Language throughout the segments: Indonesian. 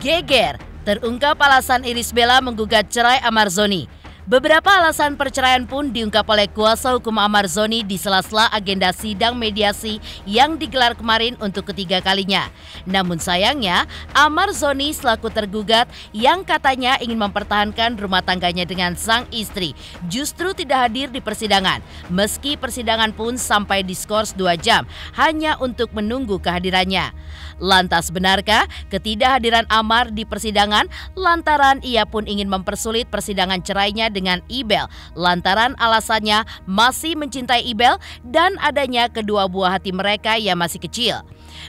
Geger, terungkap alasan Irish Bella menggugat cerai Amar Zoni. Beberapa alasan perceraian pun diungkap oleh kuasa hukum Amar Zoni di sela-sela agenda sidang mediasi yang digelar kemarin untuk ketiga kalinya. Namun sayangnya, Amar Zoni selaku tergugat yang katanya ingin mempertahankan rumah tangganya dengan sang istri justru tidak hadir di persidangan. Meski persidangan pun sampai diskors 2 jam hanya untuk menunggu kehadirannya. Lantas benarkah ketidakhadiran Amar di persidangan lantaran ia pun ingin mempersulit persidangan cerainya dengan Ibel lantaran alasannya masih mencintai Ibel dan adanya kedua buah hati mereka yang masih kecil?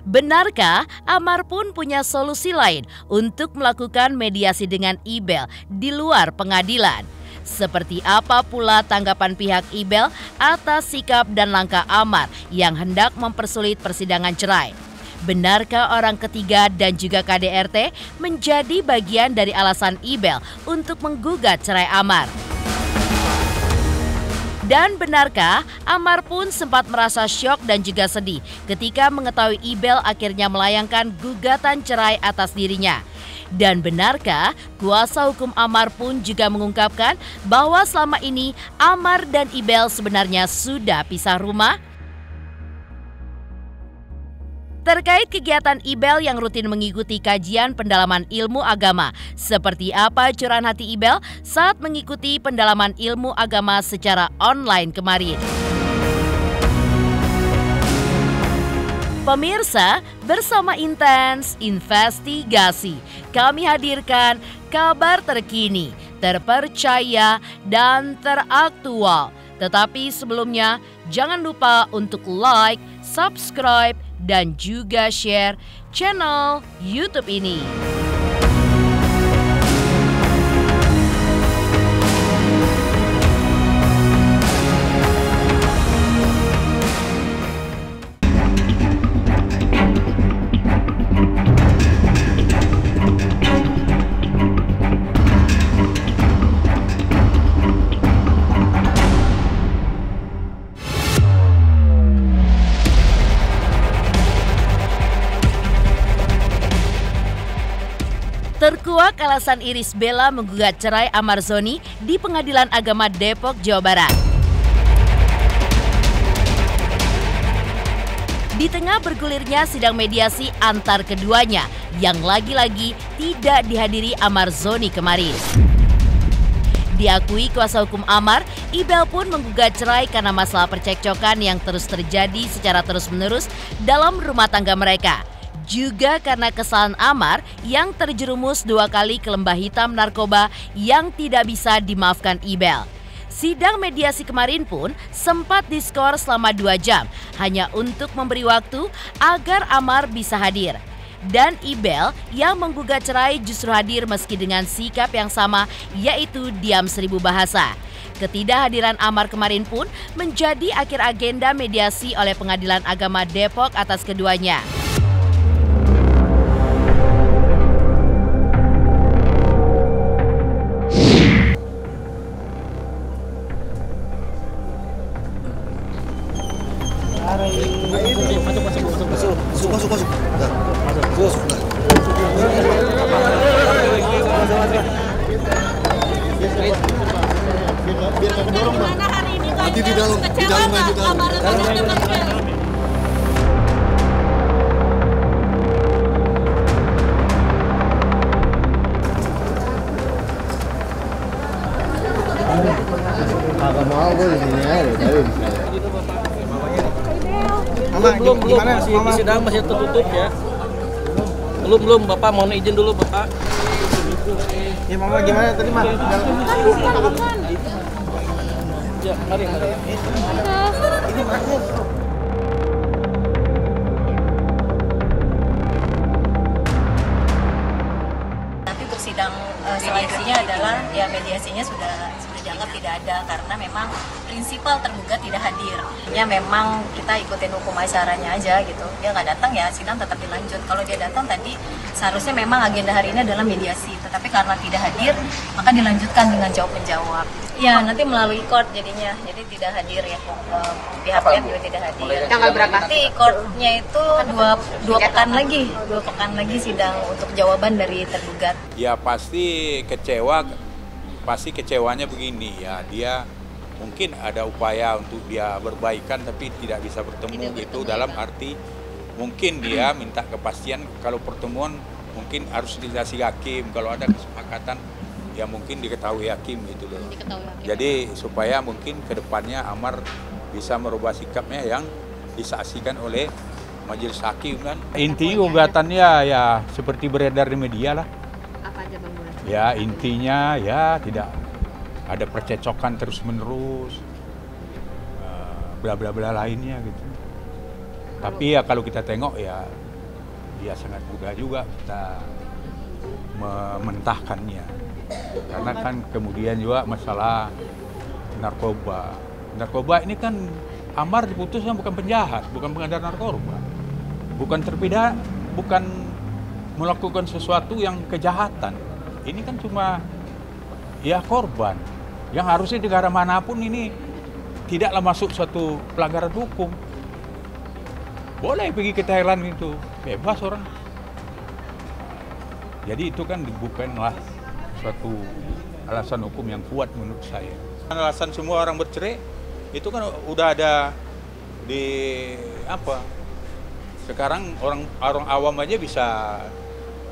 Benarkah Amar pun punya solusi lain untuk melakukan mediasi dengan Ibel di luar pengadilan? Seperti apa pula tanggapan pihak Ibel atas sikap dan langkah Amar yang hendak mempersulit persidangan cerai? Benarkah orang ketiga dan juga KDRT menjadi bagian dari alasan Ibel untuk menggugat cerai Amar? Dan benarkah Amar pun sempat merasa syok dan juga sedih ketika mengetahui Ibel akhirnya melayangkan gugatan cerai atas dirinya? Dan benarkah kuasa hukum Amar pun juga mengungkapkan bahwa selama ini Amar dan Ibel sebenarnya sudah pisah rumah? Terkait kegiatan Ibel yang rutin mengikuti kajian pendalaman ilmu agama, seperti apa curahan hati Ibel saat mengikuti pendalaman ilmu agama secara online kemarin? Pemirsa, bersama Intens Investigasi, kami hadirkan kabar terkini, terpercaya, dan teraktual. Tetapi sebelumnya, jangan lupa untuk like, subscribe, dan juga share channel YouTube ini. Terkuak alasan Irish Bella menggugat cerai Amar Zoni di Pengadilan Agama Depok, Jawa Barat. Di tengah bergulirnya sidang mediasi antar keduanya yang lagi-lagi tidak dihadiri Amar Zoni kemarin. Diakui kuasa hukum Amar, Ibel pun menggugat cerai karena masalah percekcokan yang terus terjadi secara terus-menerus dalam rumah tangga mereka. Juga karena kesalahan Amar yang terjerumus 2 kali ke lembah hitam narkoba yang tidak bisa dimaafkan Ibel. Sidang mediasi kemarin pun sempat diskors selama 2 jam hanya untuk memberi waktu agar Amar bisa hadir. Dan Ibel yang menggugat cerai justru hadir meski dengan sikap yang sama, yaitu diam 1000 bahasa. Ketidakhadiran Amar kemarin pun menjadi akhir agenda mediasi oleh Pengadilan Agama Depok atas keduanya. Masuk. Biar kami dorong, Bang. Nanti di dalam aja. Agak mau gue di sini aja, Mama, gimana? Sidang masih tertutup ya? Belum, Bapak mohon izin dulu, Bapak. Ya, Mama gimana tadi, Mak? Ya, mari. Ini bagus. Nanti untuk sidang selanjutnya adalah ya mediasinya sudah dianggap tidak ada karena memang prinsipal tergugat tidak hadir. Ya memang kita ikutin hukum acaranya aja gitu. Dia nggak datang ya sidang tetap dilanjut. Kalau dia datang tadi seharusnya memang agenda hari ini adalah mediasi. Tetapi karena tidak hadir maka dilanjutkan dengan jawab menjawab. Ya, nanti melalui court jadinya, jadi tidak hadir ya, pihak-pihak juga tidak hadir. Tanggal berapa? Nanti courtnya itu dua pekan lagi sidang untuk jawaban dari tergugat. Ya pasti kecewanya begini ya, dia mungkin ada upaya untuk dia berbaikan tapi tidak bisa bertemu gitu, dalam arti mungkin dia minta kepastian kalau pertemuan mungkin harus dikasih hakim, kalau ada kesepakatan ya mungkin diketahui hakim gitu loh. Jadi supaya mungkin kedepannya Amar bisa merubah sikapnya yang disaksikan oleh majelis hakim kan. Intinya gugatannya ya seperti beredar di media lah. Apa aja Bang Bulan? Ya intinya ya tidak ada percecokan terus menerus, bla bla bla lainnya gitu. Tapi ya kalau kita tengok ya sangat mudah juga kita mementahkannya. Karena kan kemudian juga masalah narkoba. Narkoba ini kan Amar diputusnya bukan penjahat, bukan pengedar narkoba. Bukan terpidana, bukan melakukan sesuatu yang kejahatan. Ini kan cuma ya korban. Yang harusnya di negara manapun ini tidaklah masuk suatu pelanggaran hukum. Boleh pergi ke Thailand itu, bebas orang. Jadi itu kan bukanlah suatu alasan hukum yang kuat menurut saya. Alasan semua orang bercerai itu kan udah ada di apa? Sekarang orang awam aja bisa,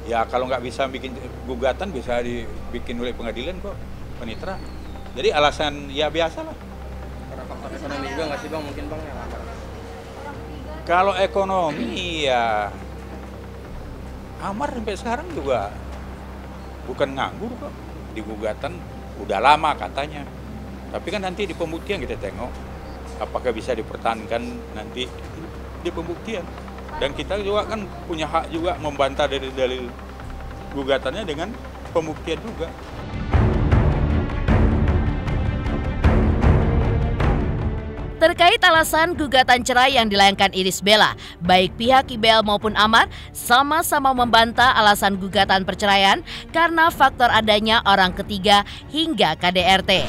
ya kalau nggak bisa bikin gugatan bisa dibikin oleh pengadilan kok, panitera. Jadi alasan ya biasa lah. Karena faktor ekonomi juga nggak sih Bang, mungkin Bang ya? Kalau ekonomi ya Amar sampai sekarang juga bukan nganggur kok, di gugatan udah lama katanya. Tapi kan nanti di pembuktian kita tengok apakah bisa dipertahankan nanti di pembuktian. Dan kita juga kan punya hak juga membantah dari dalil gugatannya dengan pembuktian juga. Terkait alasan gugatan cerai yang dilayangkan Irish Bella, baik pihak IBL maupun Amar sama-sama membantah alasan gugatan perceraian karena faktor adanya orang ketiga hingga KDRT.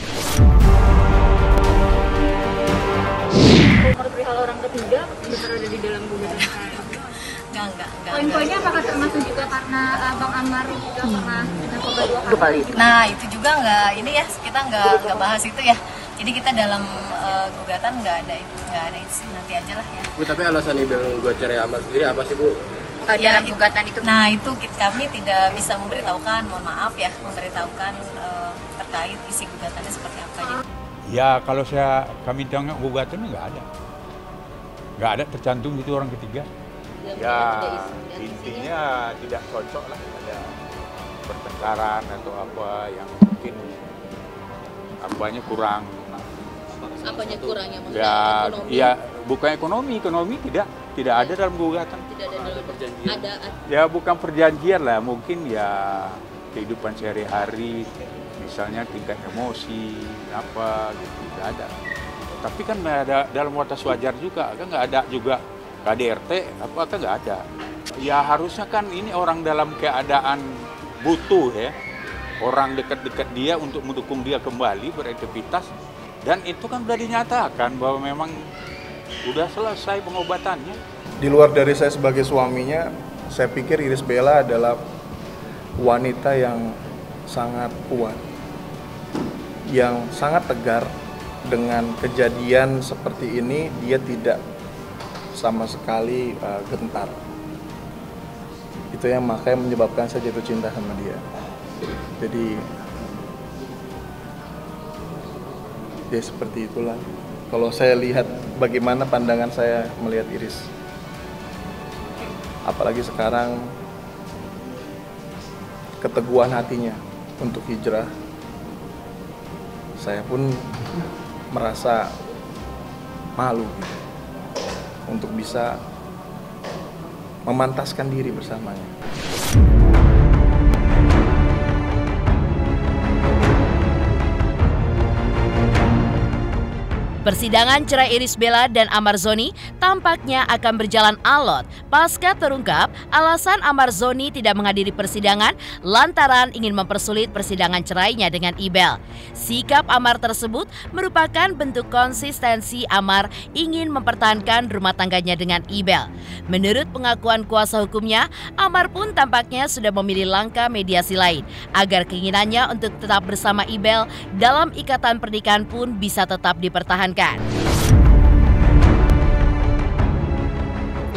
Kalau perihal orang ketiga, benar ada di dalam gugatan cerai? Enggak. Poin-poinnya apakah termasuk juga karena Bang Amar juga pernah narkoba 2 kali? Nah, itu juga kita nggak bahas itu ya. Jadi kita dalam gugatan nggak ada itu, nanti aja lah ya. Bu, tapi alasan IBL gugat cerai Amar sendiri apa sih Bu? Dalam gugatan itu. Nah itu kami tidak bisa memberitahukan, mohon maaf ya, memberitahukan terkait isi gugatannya seperti apa. Jadi, Ya kalau kami tengok gugatannya nggak ada tercantum itu orang ketiga. Ya intinya tidak cocok lah, ada pertengkaran atau apa yang mungkin apanya kurang. Apanya kurangnya? Ya, ekonomi? Ya bukan ekonomi tidak ada dalam gugatan. Tidak ada perjanjian. Ya bukan perjanjian lah, mungkin ya kehidupan sehari-hari, misalnya tingkat emosi apa gitu, tidak ada. Tapi kan ada dalam batas wajar juga, kan nggak ada juga KDRT apa kan nggak ada. Ya harusnya kan ini orang dalam keadaan butuh ya, orang dekat-dekat dia untuk mendukung dia kembali beraktivitas. Dan itu kan sudah dinyatakan bahwa memang sudah selesai pengobatannya. Di luar dari saya sebagai suaminya, saya pikir Irish Bella adalah wanita yang sangat kuat, yang sangat tegar. Dengan kejadian seperti ini, dia tidak sama sekali gentar. Itu yang makanya menyebabkan saya jatuh cinta sama dia. Jadi ya seperti itulah. Kalau saya lihat bagaimana pandangan saya melihat Irish. Apalagi sekarang keteguhan hatinya untuk hijrah. Saya pun merasa malu gitu, untuk bisa memantaskan diri bersamanya. Persidangan cerai Irish Bella dan Amar Zoni tampaknya akan berjalan alot pasca terungkap alasan Amar Zoni tidak menghadiri persidangan lantaran ingin mempersulit persidangan cerainya dengan Ibel. Sikap Amar tersebut merupakan bentuk konsistensi Amar ingin mempertahankan rumah tangganya dengan Ibel. Menurut pengakuan kuasa hukumnya, Amar pun tampaknya sudah memilih langkah mediasi lain agar keinginannya untuk tetap bersama Ibel dalam ikatan pernikahan pun bisa tetap dipertahankan.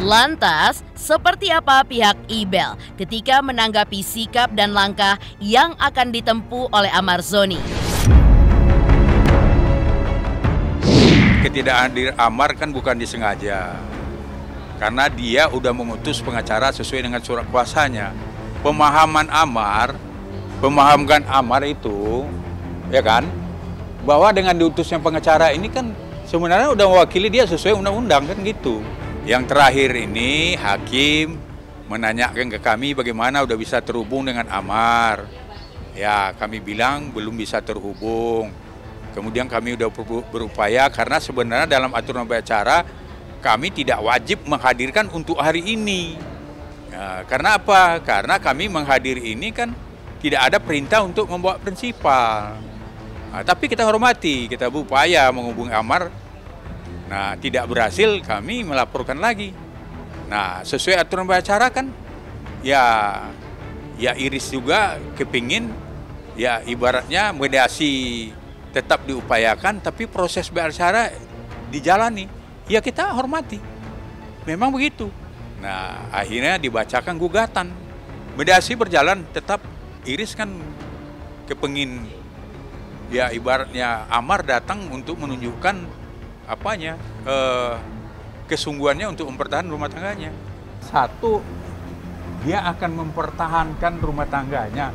Lantas, seperti apa pihak Ibel ketika menanggapi sikap dan langkah yang akan ditempuh oleh Amar Zoni? Ketidakhadir Amar kan bukan disengaja, karena dia udah mengutus pengacara sesuai dengan surat kuasanya. Pemahamkan Amar itu, ya kan, bahwa dengan diutusnya pengacara ini kan sebenarnya udah mewakili dia sesuai undang-undang kan gitu. Yang terakhir ini hakim menanyakan ke kami bagaimana udah bisa terhubung dengan Amar. Ya kami bilang belum bisa terhubung. Kemudian kami udah berupaya karena sebenarnya dalam aturan acara kami tidak wajib menghadirkan untuk hari ini. Ya, karena apa? Karena kami menghadiri ini kan tidak ada perintah untuk membawa prinsipal. Nah, tapi kita hormati, kita berupaya menghubungi Amar. Nah, tidak berhasil, kami melaporkan lagi. Nah, sesuai aturan acara kan, ya Iris juga kepingin, ya ibaratnya mediasi tetap diupayakan, tapi proses beracara dijalani. Ya kita hormati, memang begitu. Nah, akhirnya dibacakan gugatan. Mediasi berjalan, tetap Iris kan kepingin, ya ibaratnya Amar datang untuk menunjukkan kesungguhannya untuk mempertahankan rumah tangganya. Satu, dia akan mempertahankan rumah tangganya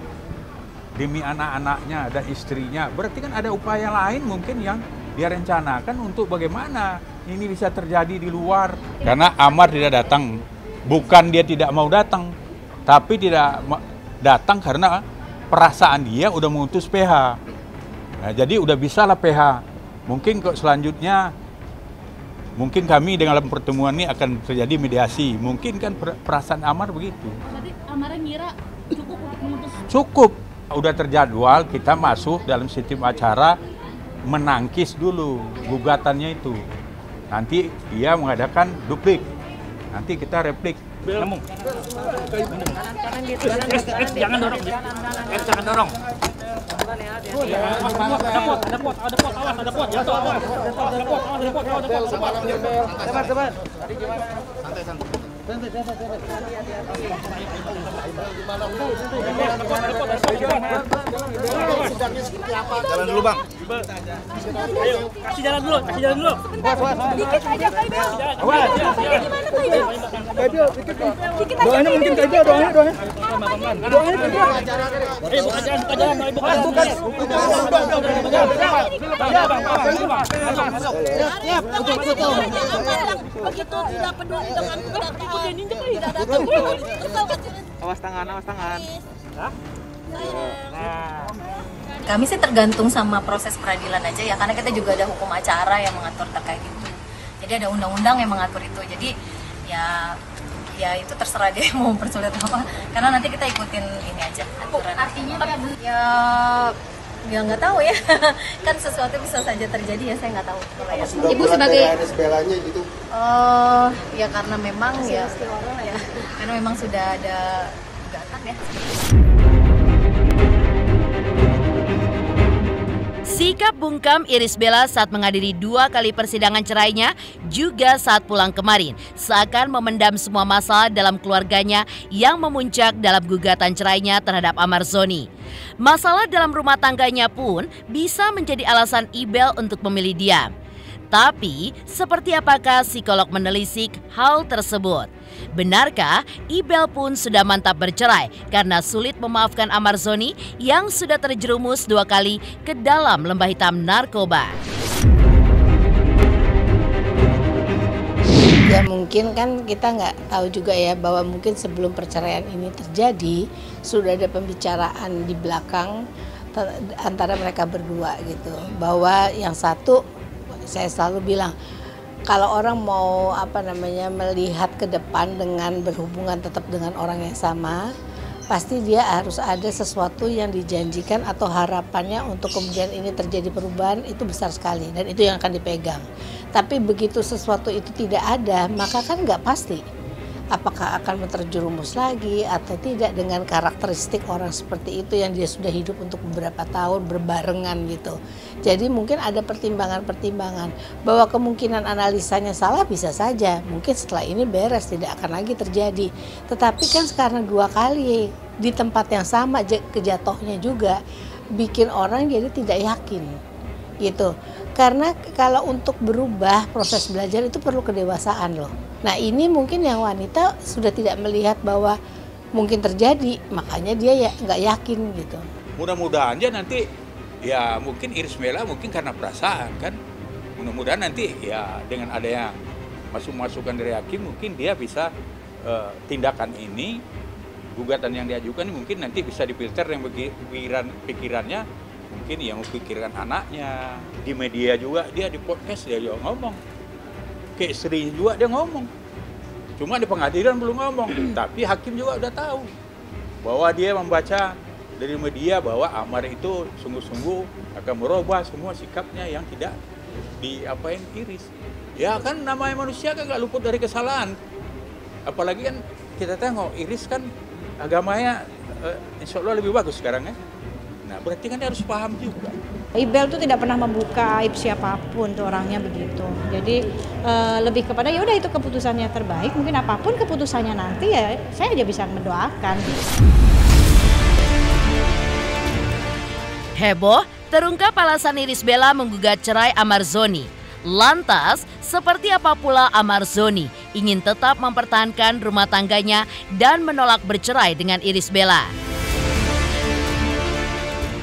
demi anak-anaknya dan istrinya. Berarti kan ada upaya lain mungkin yang dia rencanakan untuk bagaimana ini bisa terjadi di luar. Karena Amar tidak datang, bukan dia tidak mau datang, tapi tidak datang karena perasaan dia udah mengutus PH. Nah, jadi udah bisa lah PH. Mungkin kok selanjutnya, mungkin kami dalam pertemuan ini akan terjadi mediasi. Mungkin kan perasaan Amar begitu. Berarti Amar ngira cukup memutus? Cukup. Udah terjadwal, kita masuk dalam sistem acara, menangkis dulu gugatannya itu. Nanti dia mengadakan duplik. Nanti kita replik. Jangan dorong. Jangan dorong. Ada pot, sabar. Jalan dulu, Bang. Ayo, kasih jalan dulu. Dikit aja, Kak Ibel. Doanya mungkin Kak Ibel, doanya. Doanya Kak Ibel. Buka jalan. Begitu tidak peduli dengan tidak datang. Awas tangan. Kami sih tergantung sama proses peradilan aja ya, karena kita juga ada hukum acara yang mengatur terkait itu. Jadi ada undang-undang yang mengatur itu. Jadi ya itu terserah dia mau mempersulit apa. Karena nanti kita ikutin ini aja aturan. Artinya ya nggak tahu ya. Kan sesuatu bisa saja terjadi ya, saya nggak tahu. Ibu sebagai Belanya gitu. Ya karena memang karena memang sudah ada gugatan ya. Sikap bungkam Irish Bella saat menghadiri 2 kali persidangan cerainya juga saat pulang kemarin seakan memendam semua masalah dalam keluarganya yang memuncak dalam gugatan cerainya terhadap Amar Zoni. Masalah dalam rumah tangganya pun bisa menjadi alasan Ibel untuk memilih diam. Tapi, seperti apakah psikolog menelisik hal tersebut? Benarkah Ibel pun sudah mantap bercerai karena sulit memaafkan Amar Zoni yang sudah terjerumus 2 kali ke dalam lembah hitam narkoba? Ya mungkin kan kita nggak tahu juga ya bahwa mungkin sebelum perceraian ini terjadi sudah ada pembicaraan di belakang antara mereka berdua gitu, bahwa yang satu Saya selalu bilang, kalau orang mau melihat ke depan dengan berhubungan tetap dengan orang yang sama, pasti dia harus ada sesuatu yang dijanjikan atau harapannya untuk kemudian ini terjadi perubahan, itu besar sekali dan itu yang akan dipegang. Tapi begitu sesuatu itu tidak ada, maka kan nggak pasti apakah akan terjerumus lagi atau tidak dengan karakteristik orang seperti itu yang dia sudah hidup untuk beberapa tahun berbarengan gitu. Jadi mungkin ada pertimbangan-pertimbangan bahwa kemungkinan analisanya salah bisa saja. Mungkin setelah ini beres, tidak akan lagi terjadi. Tetapi kan sekarang 2 kali di tempat yang sama kejatuhnya juga bikin orang jadi tidak yakin gitu. Karena kalau untuk berubah proses belajar itu perlu kedewasaan loh. Nah ini mungkin yang wanita sudah tidak melihat bahwa mungkin terjadi, makanya dia ya nggak yakin gitu. Mudah-mudahan aja nanti ya mungkin Iris Bella mungkin karena perasaan kan. Mudah-mudahan nanti ya dengan adanya masukan dari hakim mungkin dia bisa tindakan ini, gugatan yang diajukan ini mungkin nanti bisa difilter yang pikirannya mungkin yang memikirkan anaknya. Di media juga dia di podcast dia juga ngomong. Ke istrinya juga dia ngomong, cuma di pengadilan belum ngomong. Tapi hakim juga udah tahu bahwa dia membaca dari media bahwa Amar itu sungguh-sungguh akan merubah semua sikapnya yang tidak diapain Iris. Ya kan namanya manusia kan gak luput dari kesalahan. Apalagi kan kita tengok Iris kan agamanya insya Allah lebih bagus sekarang ya. Nah berarti kan dia harus paham juga. Ibel tuh tidak pernah membuka aib siapapun, tuh orangnya begitu. Jadi lebih kepada ya udah itu keputusannya terbaik. Mungkin apapun keputusannya nanti ya saya aja bisa mendoakan. Heboh, terungkap alasan Iris Bella menggugat cerai Amar Zoni. Lantas, seperti apa pula Amar Zoni ingin tetap mempertahankan rumah tangganya dan menolak bercerai dengan Iris Bella?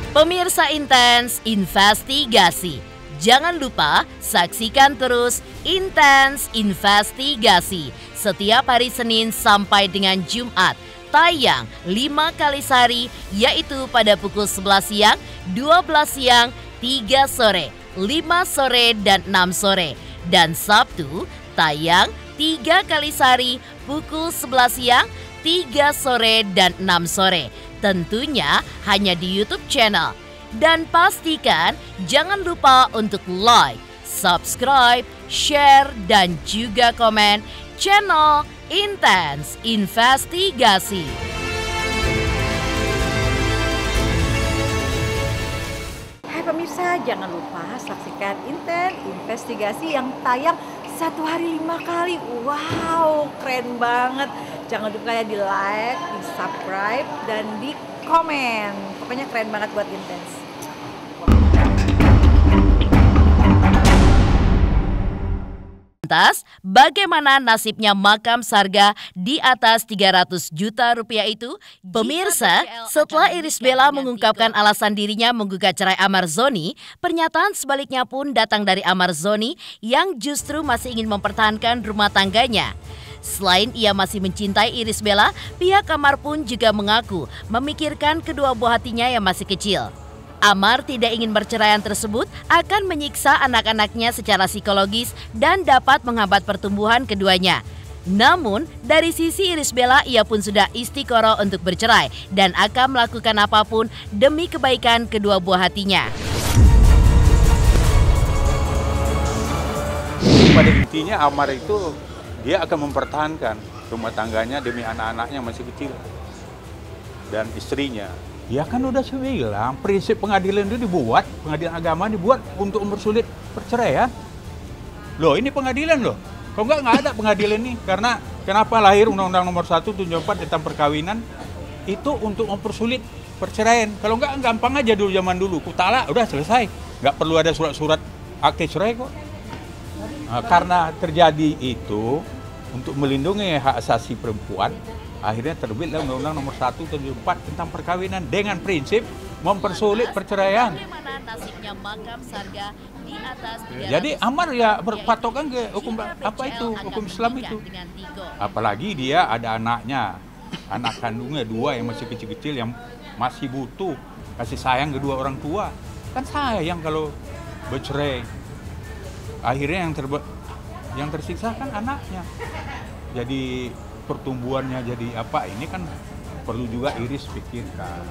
Pemirsa Intens Investigasi, jangan lupa saksikan terus Intens Investigasi setiap hari Senin sampai dengan Jumat, tayang 5 kali sehari, yaitu pada pukul 11 siang, 12 siang, 3 sore, 5 sore, dan 6 sore. Dan Sabtu, tayang 3 kali sehari, pukul 11 siang, 3 sore, dan 6 sore. Tentunya hanya di YouTube channel. Dan pastikan jangan lupa untuk like, subscribe, share, dan juga komen channel Intens Investigasi. Hai pemirsa, jangan lupa saksikan Intens Investigasi yang tayang 1 hari 5 kali. Wow, keren banget. Jangan lupa ya di like, di subscribe, dan di komen. Pokoknya keren banget buat Intens. Lantas, bagaimana nasibnya makam Sarga di atas 300 juta rupiah itu? Pemirsa, setelah Iris Bella mengungkapkan alasan dirinya menggugat cerai Amar Zoni, pernyataan sebaliknya pun datang dari Amar Zoni yang justru masih ingin mempertahankan rumah tangganya. Selain ia masih mencintai Iris Bella, pihak Amar pun juga mengaku memikirkan kedua buah hatinya yang masih kecil. Amar tidak ingin perceraian tersebut akan menyiksa anak-anaknya secara psikologis dan dapat menghambat pertumbuhan keduanya. Namun, dari sisi Iris Bella, ia pun sudah istiqoroh untuk bercerai dan akan melakukan apapun demi kebaikan kedua buah hatinya. Pada intinya Amar itu dia akan mempertahankan rumah tangganya demi anak-anaknya masih kecil dan istrinya. Ya kan udah saya bilang, prinsip pengadilan itu dibuat, pengadilan agama dibuat untuk mempersulit perceraian. Loh ini pengadilan loh, kok nggak ada pengadilan ini? Karena kenapa lahir Undang-Undang Nomor 1 74 tentang perkawinan itu untuk mempersulit perceraian. Kalau nggak gampang aja dulu zaman dulu, talak udah selesai, nggak perlu ada surat-surat akte cerai kok. Nah, karena terjadi itu untuk melindungi hak asasi perempuan, akhirnya terbitlah Undang-Undang Nomor 1 74 tentang perkawinan dengan prinsip mempersulit perceraian. Jadi Amar ya berpatokan ke hukum apa itu, hukum Islam itu. Apalagi dia ada anaknya, anak kandungnya 2 yang masih kecil-kecil yang masih butuh kasih sayang kedua orang tua. Kan sayang kalau bercerai. akhirnya yang tersiksa kan anaknya. Jadi pertumbuhannya jadi apa, ini kan perlu juga Iris pikirkan.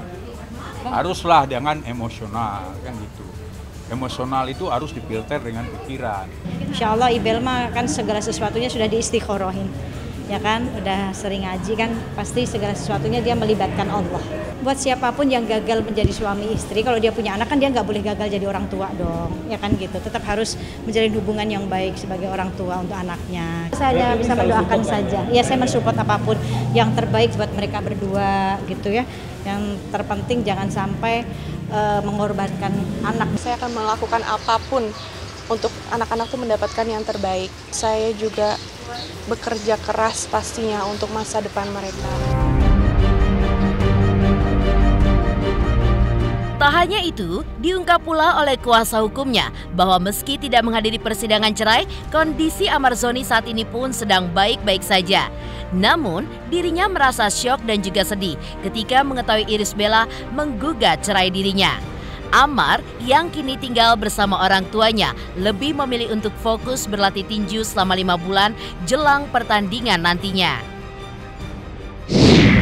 Haruslah dengan emosional kan gitu. Emosional itu harus difilter dengan pikiran. Insya Allah Ibel mah kan segala sesuatunya sudah diistikhorohin, ya kan, udah sering ngaji kan, pasti segala sesuatunya dia melibatkan Allah. Buat siapapun yang gagal menjadi suami istri, kalau dia punya anak kan dia nggak boleh gagal jadi orang tua dong, ya kan gitu. Tetap harus menjalin hubungan yang baik sebagai orang tua untuk anaknya. Saya bisa mendoakan saja, ya saya mensupport apapun yang terbaik buat mereka berdua gitu ya. Yang terpenting jangan sampai mengorbankan anak. Saya akan melakukan apapun untuk anak-anak tuh mendapatkan yang terbaik. Saya juga bekerja keras pastinya untuk masa depan mereka. Tak hanya itu, diungkap pula oleh kuasa hukumnya bahwa meski tidak menghadiri persidangan cerai, kondisi Amarzoni saat ini pun sedang baik-baik saja. Namun, dirinya merasa syok dan juga sedih ketika mengetahui Irish Bella menggugat cerai dirinya. Amar yang kini tinggal bersama orang tuanya lebih memilih untuk fokus berlatih tinju selama 5 bulan jelang pertandingan nantinya.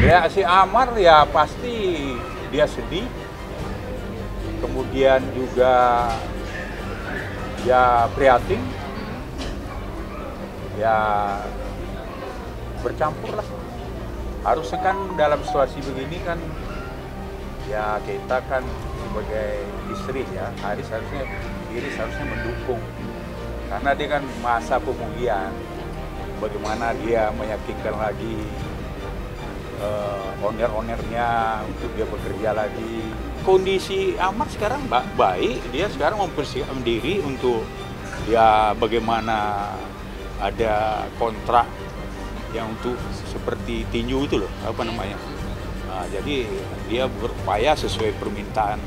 Reaksi Amar ya pasti dia sedih. Kemudian juga ya prihatin, ya bercampur lah. Harusnya kan dalam situasi begini kan, ya kita kan sebagai istri ya, Iris harusnya mendukung. Karena dia kan masa pemulihan, bagaimana dia meyakinkan lagi owner-ownernya untuk dia bekerja lagi. Kondisi Amar sekarang baik, dia sekarang mempersiapkan diri untuk ya bagaimana ada kontrak yang untuk seperti tinju itu loh, apa namanya. Nah, jadi dia berupaya sesuai permintaan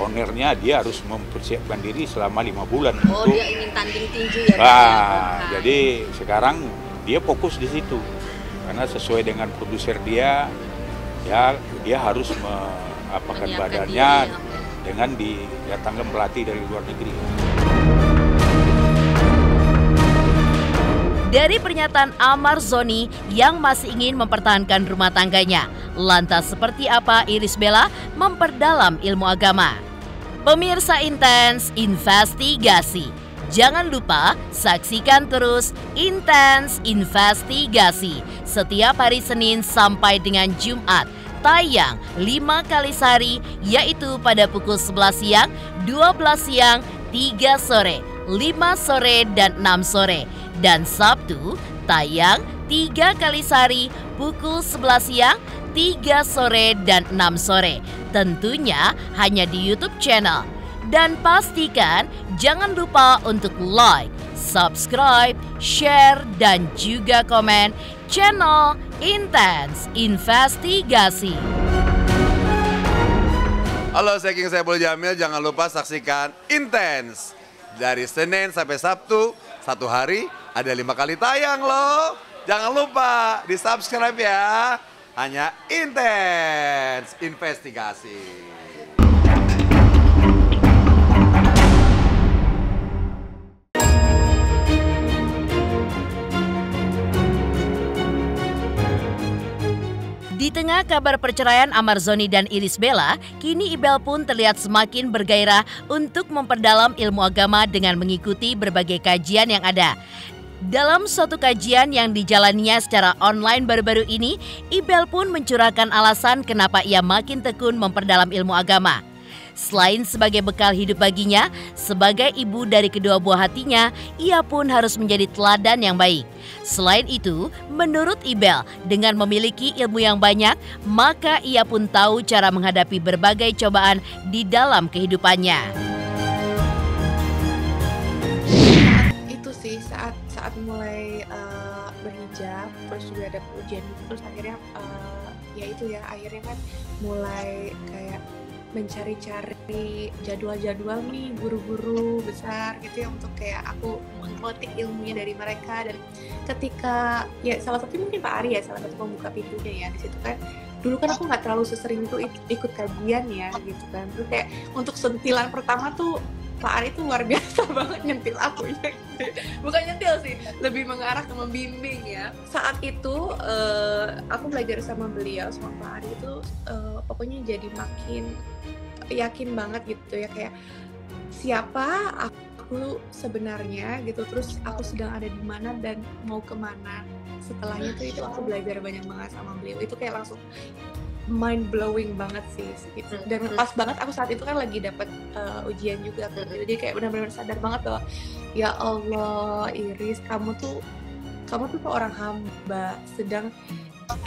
ownernya, dia harus mempersiapkan diri selama 5 bulan. Oh, untuk, dia ingin tanding tinju ya? Jadi sekarang dia fokus di situ. Karena sesuai dengan produser dia, ya dia harus mengapakan badannya dengan didatangkan pelatih dari luar negeri. Dari pernyataan Amarzoni yang masih ingin mempertahankan rumah tangganya, lantas seperti apa Irish Bella memperdalam ilmu agama? Pemirsa Intens Investigasi, jangan lupa saksikan terus Intens Investigasi setiap hari Senin sampai dengan Jumat. Tayang 5 kali sehari, yaitu pada pukul 11 siang, 12 siang, 3 sore, 5 sore, dan 6 sore. Dan Sabtu tayang 3 kali sehari, pukul 11 siang, 3 sore, dan 6 sore. Tentunya hanya di YouTube channel. Dan pastikan jangan lupa untuk like, subscribe, share, dan juga komen channel Intens Investigasi. Halo, saya King Saiful Jamil. Jangan lupa saksikan Intens dari Senin sampai Sabtu, 1 hari ada 5 kali tayang loh. Jangan lupa di subscribe ya. Hanya Intens Investigasi. Di tengah kabar perceraian Amarzoni dan Irish Bella, kini Ibel pun terlihat semakin bergairah untuk memperdalam ilmu agama dengan mengikuti berbagai kajian yang ada. Dalam suatu kajian yang dijalaninya secara online baru-baru ini, Ibel pun mencurahkan alasan kenapa ia makin tekun memperdalam ilmu agama. Selain sebagai bekal hidup baginya, sebagai ibu dari kedua buah hatinya, ia pun harus menjadi teladan yang baik. Selain itu, menurut Ibel, dengan memiliki ilmu yang banyak, maka ia pun tahu cara menghadapi berbagai cobaan di dalam kehidupannya. Itu sih saat mulai berhijab, terus juga ada ujian, terus akhirnya ya itu ya, akhirnya kan mulai kayak mencari-cari jadwal-jadwal nih guru-guru besar gitu ya, untuk kayak aku mengikuti ilmunya dari mereka. Dan ketika ya salah satu mungkin Pak Ari ya, salah satu pembuka pintunya ya di situ kan. Dulu kan aku nggak terlalu sesering itu ikut kajian ya gitu kan. Terus kayak untuk sentilan pertama tuh Pak Ari itu luar biasa banget nyentil aku ya. Bukan nyentil sih, lebih mengarah ke membimbing ya. Saat itu aku belajar sama beliau, sama Pak Ari itu pokoknya jadi makin yakin banget gitu ya, kayak siapa aku sebenarnya gitu, terus aku sedang ada di mana dan mau kemana. Setelahnya tuh itu aku belajar banyak banget sama beliau, itu kayak langsung mind blowing banget sih gitu. Dan pas banget aku saat itu kan lagi dapat ujian juga gitu. Jadi kayak benar-benar sadar banget bahwa ya Allah Iris, kamu tuh seorang hamba, sedang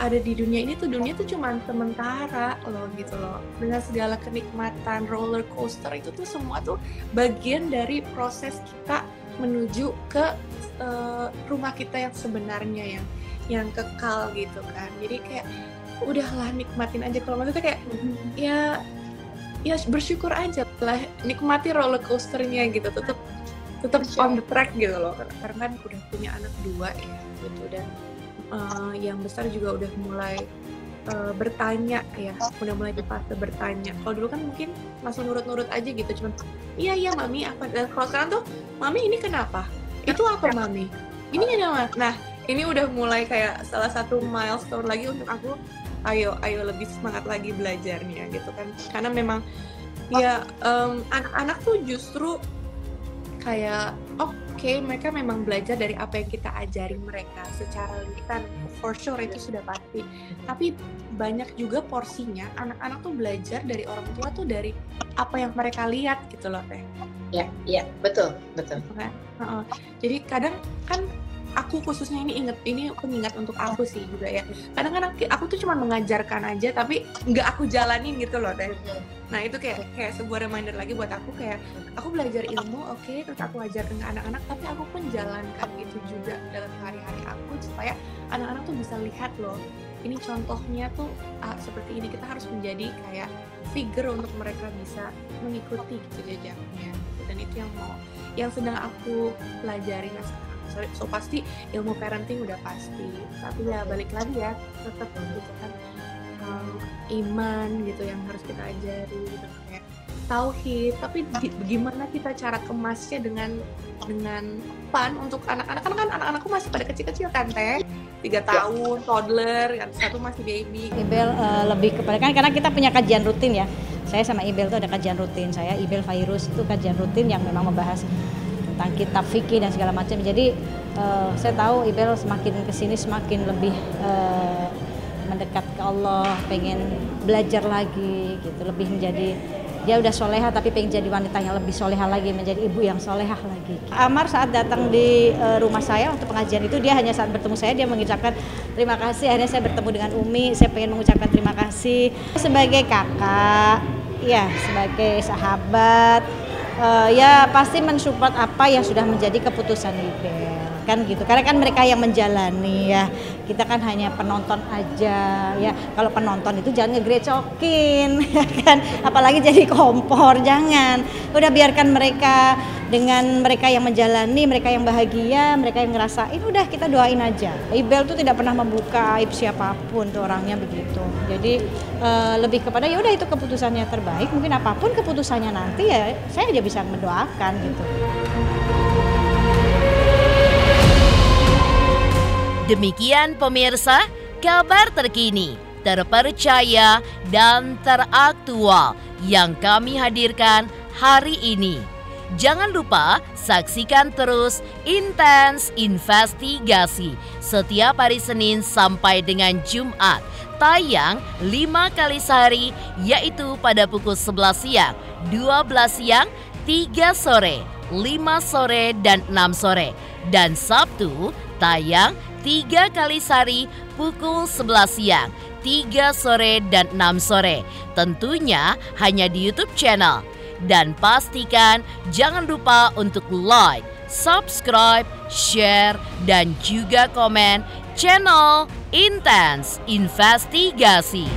ada di dunia ini tuh, dunia tuh cuma sementara loh gitu loh. Dengan segala kenikmatan roller coaster itu tuh semua tuh bagian dari proses kita menuju ke rumah kita yang sebenarnya, yang kekal gitu kan. Jadi kayak udahlah nikmatin aja, kalau maksudnya kayak ya bersyukur aja lah, nikmati roller coasternya gitu, tetap on the track gitu loh, karena kan udah punya anak 2 ya gitu, dan yang besar juga udah mulai bertanya ya, udah mulai di fase bertanya. Kalau dulu kan mungkin langsung nurut-nurut aja gitu, cuman iya mami apa, dan kalau sekarang tuh mami ini kenapa, itu apa mami, ini kenapa. Nah ini udah mulai kayak salah satu milestone lagi untuk aku, ayo lebih semangat lagi belajarnya gitu kan. Karena memang ya anak-anak tuh justru kayak oke, mereka memang belajar dari apa yang kita ajari mereka secara lisan, for sure itu sudah pasti. Tapi banyak juga porsinya anak-anak tuh belajar dari orang tua tuh dari apa yang mereka lihat gitu loh Teh. Iya, betul. Okay. Jadi kadang kan aku khususnya ini pengingat untuk aku sih juga ya. Kadang-kadang aku tuh cuma mengajarkan aja tapi nggak aku jalanin gitu loh Teh. Nah itu kayak sebuah reminder lagi buat aku, kayak aku belajar ilmu oke, terus aku ajarkan ke anak-anak, tapi aku pun jalankan itu juga dalam hari-hari aku supaya anak-anak tuh bisa lihat loh, ini contohnya tuh seperti ini. Kita harus menjadi kayak figure untuk mereka bisa mengikuti gitu jejaknya. Dan itu yang sedang aku pelajari sekarang. So pasti ilmu parenting udah pasti, tapi ya balik lagi ya, tetap gitu kan, iman gitu yang harus kita ajari gitu, kayak tauhid. Tapi gimana kita cara kemasnya dengan fun untuk anak-anak, kan anak-anakku masih pada kecil-kecil kan Teh, 3 tahun, toddler, yang 1 masih baby. Ibel lebih kepada, kan karena kita punya kajian rutin ya, saya sama Ibel tuh ada kajian rutin, saya Ibel Virus itu kajian rutin yang memang membahas tentang kitab fikih dan segala macam. Jadi saya tahu Ibel semakin kesini semakin lebih mendekat ke Allah, pengen belajar lagi gitu, lebih menjadi, dia udah soleha tapi pengen jadi wanita yang lebih soleha lagi, menjadi ibu yang solehah lagi. Amar saat datang di rumah saya untuk pengajian itu, dia hanya saat bertemu saya dia mengucapkan terima kasih. Akhirnya saya bertemu dengan Umi, saya pengen mengucapkan terima kasih sebagai kakak, ya sebagai sahabat. Ya pasti mensupport apa yang sudah menjadi keputusan Ibel kan gitu, karena kan mereka yang menjalani ya, kita kan hanya penonton aja ya. Kalau penonton itu jangan ngegrecokin ya kan, apalagi jadi kompor, jangan, udah biarkan mereka dengan mereka yang menjalani, mereka yang bahagia, mereka yang ngerasain, udah kita doain aja. Ibel tuh tidak pernah membuka aib siapapun tuh orangnya begitu. Jadi lebih kepada ya udah itu keputusannya terbaik, mungkin apapun keputusannya nanti ya saya aja bisa mendoakan gitu. Demikian pemirsa, kabar terkini, terpercaya dan teraktual yang kami hadirkan hari ini. Jangan lupa saksikan terus Intens Investigasi setiap hari Senin sampai dengan Jumat. Tayang 5 kali sehari, yaitu pada pukul 11 siang, 12 siang, 3 sore, 5 sore, dan 6 sore. Dan Sabtu tayang 3 kali sehari pukul 11 siang, 3 sore, dan 6 sore. Tentunya hanya di YouTube channel. Dan pastikan jangan lupa untuk like, subscribe, share, dan juga komen channel Intens Investigasi.